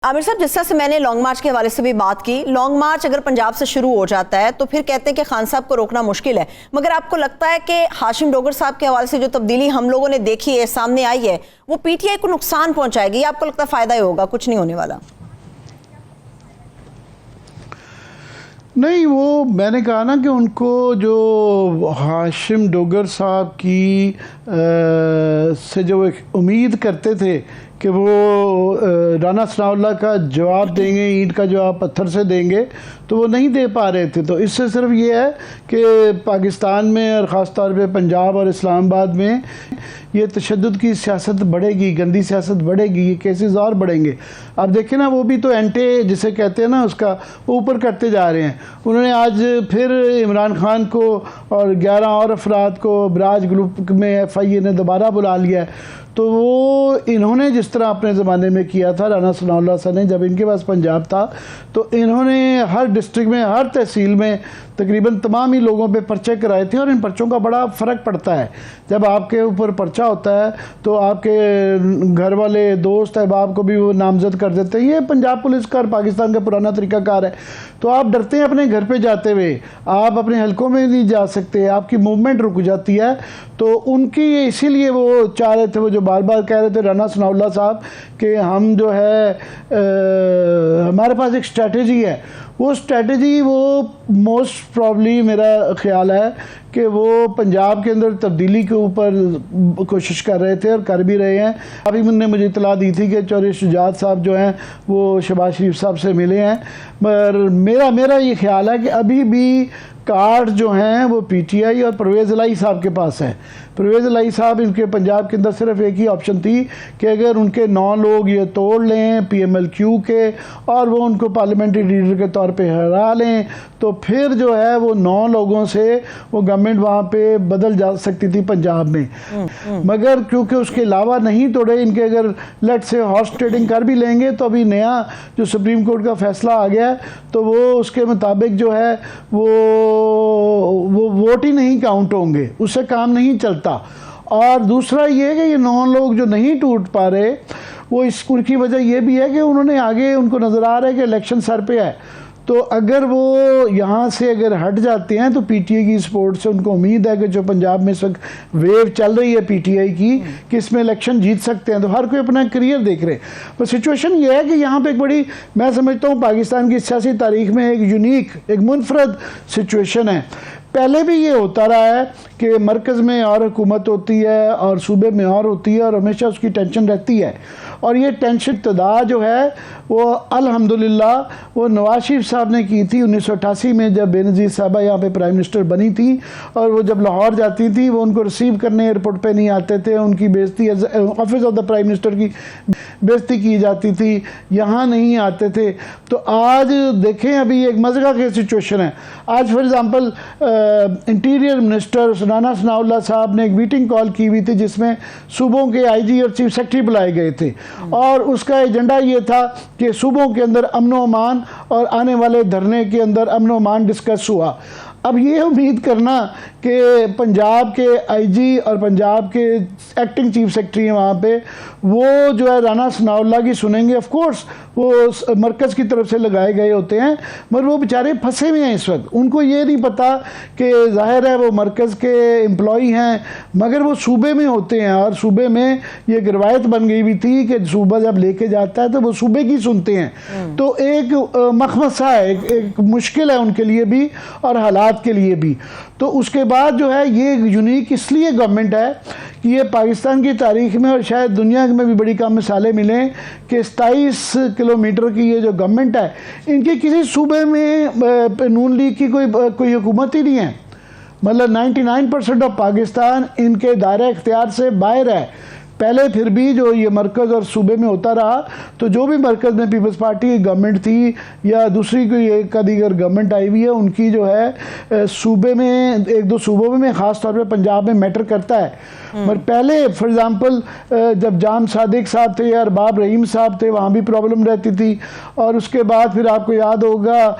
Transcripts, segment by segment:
आमिर साहब, जिस तरह से मैंने लॉन्ग मार्च के हवाले से भी बात की, लॉन्ग मार्च अगर पंजाब से शुरू हो जाता है तो फिर कहते हैं कि खान साहब को रोकना मुश्किल है, मगर आपको लगता है कि हाशिम डोगर साहब के हवाले से जो तब्दीली हम लोगों ने देखी है, सामने आई है, वो पीटीआई को नुकसान पहुंचाएगी या आपको लगता है फायदा ही होगा, कुछ नहीं होने वाला? नहीं, वो मैंने कहा ना कि उनको जो हाशिम डोगर साहब की से जो एक उम्मीद करते थे कि वो राना सनाउल्लाह का जवाब देंगे, ईंट का जवाब पत्थर से देंगे, तो वो नहीं दे पा रहे थे। तो इससे सिर्फ ये है कि पाकिस्तान में और ख़ास तौर पे पंजाब और इस्लामाबाद में ये तशद्दुद की सियासत बढ़ेगी, गंदी सियासत बढ़ेगी, ये केसेस और बढ़ेंगे। अब देखिए ना, वो भी तो एंटे जिसे कहते हैं ना, उसका ऊपर करते जा रहे हैं। उन्होंने आज फिर इमरान खान को और 11 और अफराद को बराज ग्रुप में FIA ने दोबारा बुला लिया है। तो वो इन्होंने जिस तरह अपने ज़माने में किया था, राना सनाउल्लाह साहब ने, जब इनके पास पंजाब था, तो इन्होंने हर डिस्ट्रिक्ट में, हर तहसील में तकरीबन तमाम ही लोगों पे पर्चे कराए थे। और इन पर्चों का बड़ा फ़र्क पड़ता है। जब आपके ऊपर पर्चा होता है तो आपके घर वाले, दोस्त अहबाब को भी वो नामजद कर देते हैं। ये पंजाब पुलिस का और पाकिस्तान का पुराना तरीक़ाकार है। तो आप डरते हैं अपने घर पे जाते हुए, आप अपने हलकों में नहीं जा सकते, आपकी मूवमेंट रुक जाती है। तो उनकी इसीलिए वो चाह रहे थे, वो जो बार बार कह रहे थे राना सनाउल्लाह साहब कि हम जो है हमारे पास एक स्ट्रेटजी है। वो स्ट्रेटजी वो मोस्ट प्रॉब्ली मेरा ख्याल है कि वो पंजाब के अंदर तब्दीली के ऊपर कोशिश कर रहे थे और कर भी रहे हैं। अभी उन्होंने मुझे इतला दी थी कि चौधरी शुजात साहब जो हैं वो शहबाज शरीफ साहब से मिले हैं। पर मेरा ये ख्याल है कि अभी भी कार्ड जो हैं वो PTI और परवेज़ इलाही साहब के पास है। परवेज़ इलाही साहब, इनके पंजाब के अंदर सिर्फ एक ही ऑप्शन थी कि अगर उनके 9 लोग ये तोड़ लें PMLQ के और वो उनको पार्लियामेंट्री लीडर के तौर पे हरा लें, तो फिर जो है वो 9 लोगों से वो गवर्नमेंट वहाँ पे बदल जा सकती थी पंजाब में। मगर क्योंकि उसके अलावा नहीं तोड़े इनके, अगर लेट से हॉर्स ट्रेडिंग कर भी लेंगे तो अभी नया जो सुप्रीम कोर्ट का फैसला आ गया है, तो वो उसके मुताबिक जो है वो वोट ही नहीं काउंट होंगे, उससे काम नहीं चलता। और दूसरा ये कि ये 9 लोग जो नहीं टूट पा रहे, वो उनकी वजह ये भी है कि उन्होंने आगे, उनको नज़र आ रहा है कि इलेक्शन सर पे है। तो अगर वो यहाँ से अगर हट जाते हैं तो PTI की सपोर्ट से उनको उम्मीद है कि जो पंजाब में इस वक्त वेव चल रही है PTI की, कि इसमें इलेक्शन जीत सकते हैं। तो हर कोई अपना करियर देख रहे हैं। पर सिचुएशन ये है कि यहाँ पे एक बड़ी, मैं समझता हूँ पाकिस्तान की सियासी तारीख में एक यूनिक, एक मुनफरद सिचुएशन है। पहले भी ये होता रहा है कि मरकज़ में और हुकूमत होती है और सूबे में और होती है, और हमेशा उसकी टेंशन रहती है। और ये टेंशन इब्तदा जो है वो अल्हम्दुलिल्लाह वो नवाज शरीफ साहब ने की थी 1988 में, जब बेनज़ीर साहबा यहाँ पे प्राइम मिनिस्टर बनी थी। और वो जब लाहौर जाती थी, वो उनको रिसीव करने एयरपोर्ट पे नहीं आते थे, उनकी बेइज्जती, office of the prime minister की बेइज्जती की जाती थी, यहाँ नहीं आते थे। तो आज देखें, अभी एक मज़गा की सिचुएशन है। आज for example interior minister Rana Sanaullah साहब ने एक मीटिंग कॉल की हुई थी जिसमें सूबों के IG और चीफ सेक्रेटरी बुलाए गए थे, और उसका एजेंडा ये था कि सूबों के अंदर अमन व अमान और आने वाले धरने के अंदर अमन व अमान डिस्कस हुआ। अब ये उम्मीद करना कि पंजाब के IG और पंजाब के एक्टिंग चीफ सेक्रेटरी हैं वहाँ पे, वो जो है राना सनाउल्लाह की सुनेंगे। ऑफ कोर्स वो मरकज़ की तरफ से लगाए गए होते हैं, मगर वो बेचारे फंसे हुए हैं इस वक्त। उनको ये नहीं पता कि ज़ाहिर है वो मरकज़ के एम्प्लॉई हैं, मगर वो सूबे में होते हैं। और सूबे में ये एक रवायत बन गई हुई थी कि सूबा जब लेके जाता है तो वो सूबे की सुनते हैं। तो एक मखमसा है, एक मुश्किल है उनके लिए भी और हालात के लिए भी। तो उसके बाद जो है ये यूनिक इसलिए गवर्नमेंट है कि ये पाकिस्तान की तारीख में और शायद दुनिया में भी बड़ी कम मिसालें मिलें कि 27 किलोमीटर की ये जो गवर्नमेंट है, इनके किसी सूबे में नून लीग की कोई हुकूमत ही नहीं है। मतलब 99% ऑफ पाकिस्तान इनके दायरे इख्तियार से बाहर है। पहले फिर भी जो ये मरकज़ और सूबे में होता रहा, तो जो भी मरकज़ में पीपल्स पार्टी की गवर्नमेंट थी या दूसरी कोई एक दीगर गवर्नमेंट आई हुई है, उनकी जो है सूबे में, 1-2 सूबों में, ख़ास तौर पे पंजाब में मैटर करता है। मगर पहले फॉर एग्ज़ाम्पल जब जाम सादिक साहब थे या अरबाब रहीम साहब थे, वहाँ भी प्रॉब्लम रहती थी। और उसके बाद फिर आपको याद होगा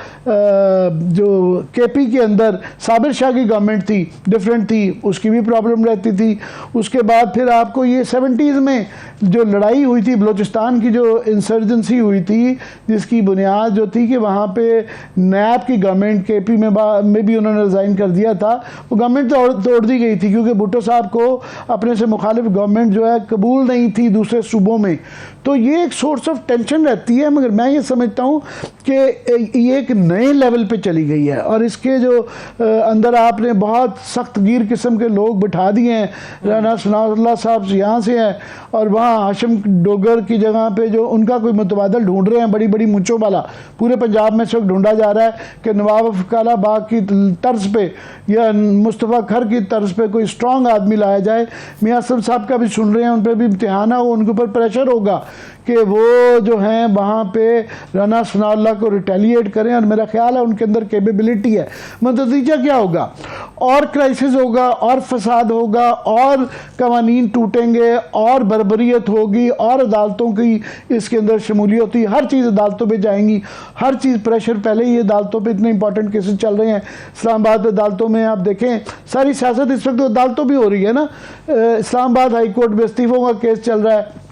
जो KP के अंदर साबिर शाह की गवर्नमेंट थी, डिफरेंट थी, उसकी भी प्रॉब्लम रहती थी। उसके बाद फिर आपको ये 70 1970s में जो लड़ाई हुई थी, बलूचिस्तान की जो इंसर्जेंसी हुई थी, जिसकी बुनियाद जो थी कि वहाँ पे नैब की गवर्नमेंट KP में भी उन्होंने रिज़ाइन कर दिया था, वो गवर्नमेंट तोड़ दी गई थी क्योंकि भुट्टो साहब को अपने से मुखालिफ गवर्नमेंट जो है कबूल नहीं थी दूसरे सूबों में। तो ये एक सोर्स ऑफ टेंशन रहती है, मगर मैं ये समझता हूँ कि ये एक नए लेवल पे चली गई है और इसके जो अंदर आपने बहुत सख्त गिर किस्म के लोग बिठा दिए हैं। राना सनाउल्लाह साहब यहाँ से हैं और वहाँ हाशिम डोगर की जगह पे जो उनका कोई मुतबादल ढूंढ रहे हैं, बड़ी बड़ी मूंछों वाला पूरे पंजाब में इस वक्त ढूंढा जा रहा है कि नवाब अफकाला बाग की तर्ज पे या मुस्तफ़ा खर की तर्ज पे कोई स्ट्रॉन्ग आदमी लाया जाए। मियाँ असलम साहब का भी सुन रहे हैं, उन पर भी इम्तिहान हो, उनके ऊपर प्रेशर होगा कि वो जो हैं वहाँ पे राना सनाउल्लाह को रिटेलिएट करें, और मेरा ख्याल है उनके अंदर कैपेबिलिटी है। मतलब नतीजा क्या होगा, और क्राइसिस होगा, और फसाद होगा, और कवानीन टूटेंगे, और बर्बरियत होगी, और अदालतों की इसके अंदर शमूलियत होती, हर चीज़ अदालतों पे जाएंगी, हर चीज़ प्रेशर। पहले ही अदालतों पे इतने इंपॉर्टेंट केसेस चल रहे हैं इस्लामाबाद अदालतों में, आप देखें सारी सियासत इस वक्त तो अदालतों भी हो रही है ना। इस्लामाबाद हाई कोर्ट में इस्तीफ़ों का केस चल रहा है,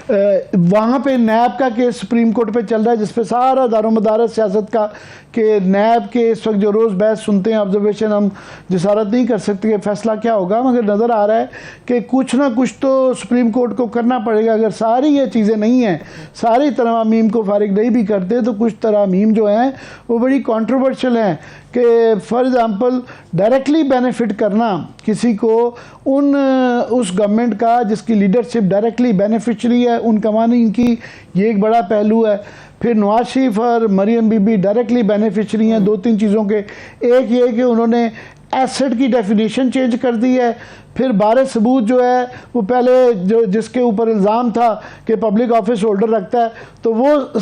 वहाँ पे नैब का केस सुप्रीम कोर्ट पे चल रहा है, जिसपे सारा दारोमदार सियासत का कि नैब के इस वक्त जो रोज़ बहस सुनते हैं, ऑब्जर्वेशन हम जिसारत नहीं कर सकते कि फैसला क्या होगा, मगर नज़र आ रहा है कि कुछ ना कुछ तो सुप्रीम कोर्ट को करना पड़ेगा। अगर सारी ये चीज़ें नहीं हैं, सारी तरमीम को फारिग नहीं भी करते, तो कुछ तरमीम जो हैं वो बड़ी कॉन्ट्रोवर्शियल हैं कि फॉर एग्ज़ाम्पल डायरेक्टली बेनिफिट करना किसी को उस गवर्नमेंट का जिसकी लीडरशिप डायरेक्टली बेनिफिशरी है, उन कवानीन की, ये एक बड़ा पहलू है। फिर नवाज शरीफ और मरियम बीबी डायरेक्टली बेनिफिशरी हैं दो तीन चीज़ों के। एक ये कि उन्होंने एसेट की डेफिनेशन चेंज कर दी है। फिर बारे सबूत जो है वो पहले जो जिसके ऊपर इल्ज़ाम था कि पब्लिक ऑफिस होल्डर रखता है, तो वो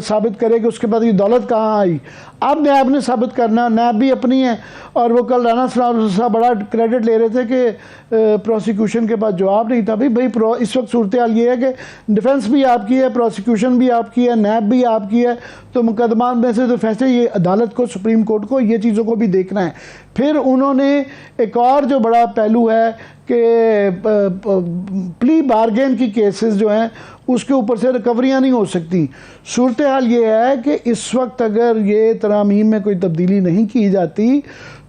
साबित करे कि उसके बाद ये दौलत कहाँ आई। अब नैब ने साबित करना, नैब भी अपनी है। और वो कल राना साहब बड़ा क्रेडिट ले रहे थे कि प्रोसिक्यूशन के पास जवाब नहीं था। भाई इस वक्त सूरत हाल ये है कि डिफेंस भी आपकी है, प्रोसिक्यूशन भी आपकी है, नैब भी आपकी है, तो मुकदमा में से तो फैसले ये अदालत को, सुप्रीम कोर्ट को ये चीज़ों को भी देखना है। फिर उन्होंने एक और जो बड़ा पहलू है कि प्ली बार्गेन की केसेस जो हैं उसके ऊपर से रिकवरियाँ नहीं हो सकती। सूरत हाल ये है कि इस वक्त अगर ये तरामीम में कोई तब्दीली नहीं की जाती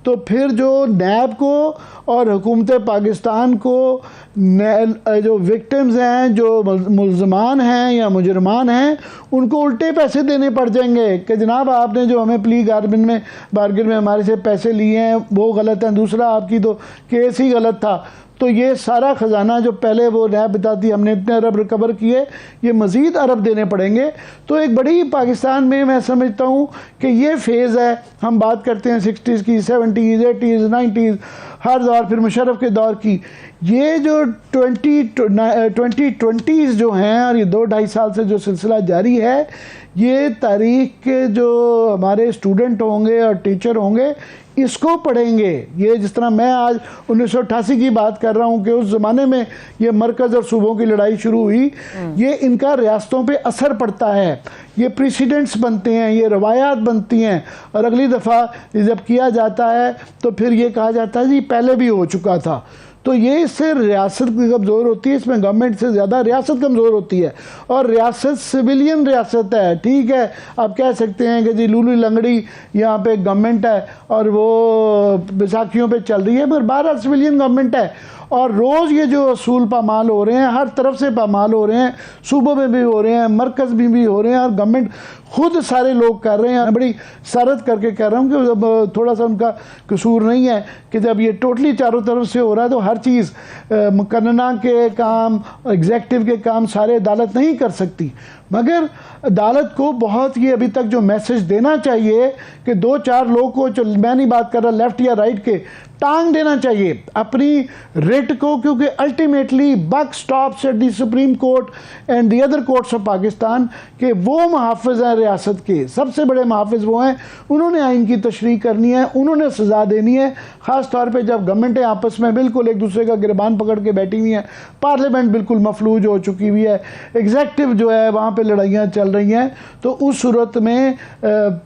तो फिर जो नैब को और हुकूमत पाकिस्तान को जो विक्टिम्स हैं, जो मुल्ज़मान हैं या मुजरमान हैं, उनको उल्टे पैसे देने पड़ जाएंगे कि जनाब आपने जो हमें प्ली बार्गेन में हमारे से पैसे लिए हैं वो गलत हैं, दूसरा आपकी तो केस ही गलत था। तो ये सारा ख़जाना जो पहले वो नैब बताती हमने इतने अरब रिकवर किए, ये मज़ीद अरब देने पड़ेंगे। तो एक बड़ी पाकिस्तान में मैं समझता हूँ कि ये फेज़ है। हम बात करते हैं 60s की, 70s, 80s, 90s, हर दौर, फिर मुशर्रफ के दौर की। ये जो 2020s जो हैं और ये 2-2.5 साल से जो सिलसिला जारी है, ये तारीख़ के जो हमारे स्टूडेंट होंगे और टीचर होंगे इसको पढ़ेंगे। ये जिस तरह मैं आज 1988 की बात कर रहा हूँ कि उस ज़माने में ये मरकज़ और सूबों की लड़ाई शुरू हुई, ये इनका रियासतों पे असर पड़ता है, ये प्रेसिडेंट्स बनते हैं, ये रवायात बनती हैं, और अगली दफ़ा जब किया जाता है तो फिर ये कहा जाता है जी पहले भी हो चुका था। तो ये इससे रियासत की कमज़ोर होती है, इसमें गवर्नमेंट से ज़्यादा रियासत कमज़ोर होती है। और रियासत सिविलियन रियासत है, ठीक है, आप कह सकते हैं कि जी लूली लंगड़ी यहाँ पे गवर्नमेंट है और वो बैसाखियों पे चल रही है, मगर 12 सिविलियन गवर्नमेंट है। और रोज़ ये जो असूल पामाल हो रहे हैं, हर तरफ से पामाल हो रहे हैं, सूबों में भी हो रहे हैं, मरकज़ में भी हो रहे हैं, और गवर्नमेंट खुद सारे लोग कर रहे हैं। बड़ी सरत करके कह रहा हूँ कि जब थोड़ा सा उनका कसूर नहीं है कि जब ये टोटली चारों तरफ से हो रहा है तो हर चीज़ मुकन्ना के काम, एग्जेक्टिव के काम सारे अदालत नहीं कर सकती, मगर अदालत को बहुत ये अभी तक जो मैसेज देना चाहिए कि 2-4 लोग को, जो मैं नहीं बात कर रहा लेफ़्ट या राइट के, टांग देना चाहिए अपनी रिट को, क्योंकि ultimately buck stops at the supreme court and the other courts of Pakistan के वो मुहाफ़िज़ हैं रियासत के, सबसे बड़े मुहाफ़िज़ वो हैं। उन्होंने आइन की तशरीह करनी है, उन्होंने सज़ा देनी है, ख़ास तौर पे जब गवर्नमेंटें आपस में बिल्कुल एक दूसरे का गिरबान पकड़ के बैठी हुई हैं, पार्लियामेंट बिल्कुल मफलूज हो चुकी हुई है, एग्जेक्टिव जो है वहाँ पे लड़ाइयाँ चल रही हैं, तो उस सूरत में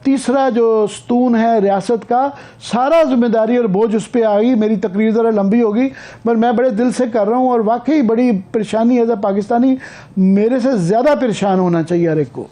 तीसरा जो स्तून है रियासत का, सारा जिम्मेदारी और बोझ उस पर आ गई। मेरी तकरीर ज़रा लंबी होगी, पर मैं बड़े दिल से कर रहा हूँ, और वाकई बड़ी परेशानी एज ए पाकिस्तानी मेरे से ज़्यादा परेशान होना चाहिए हर एक को।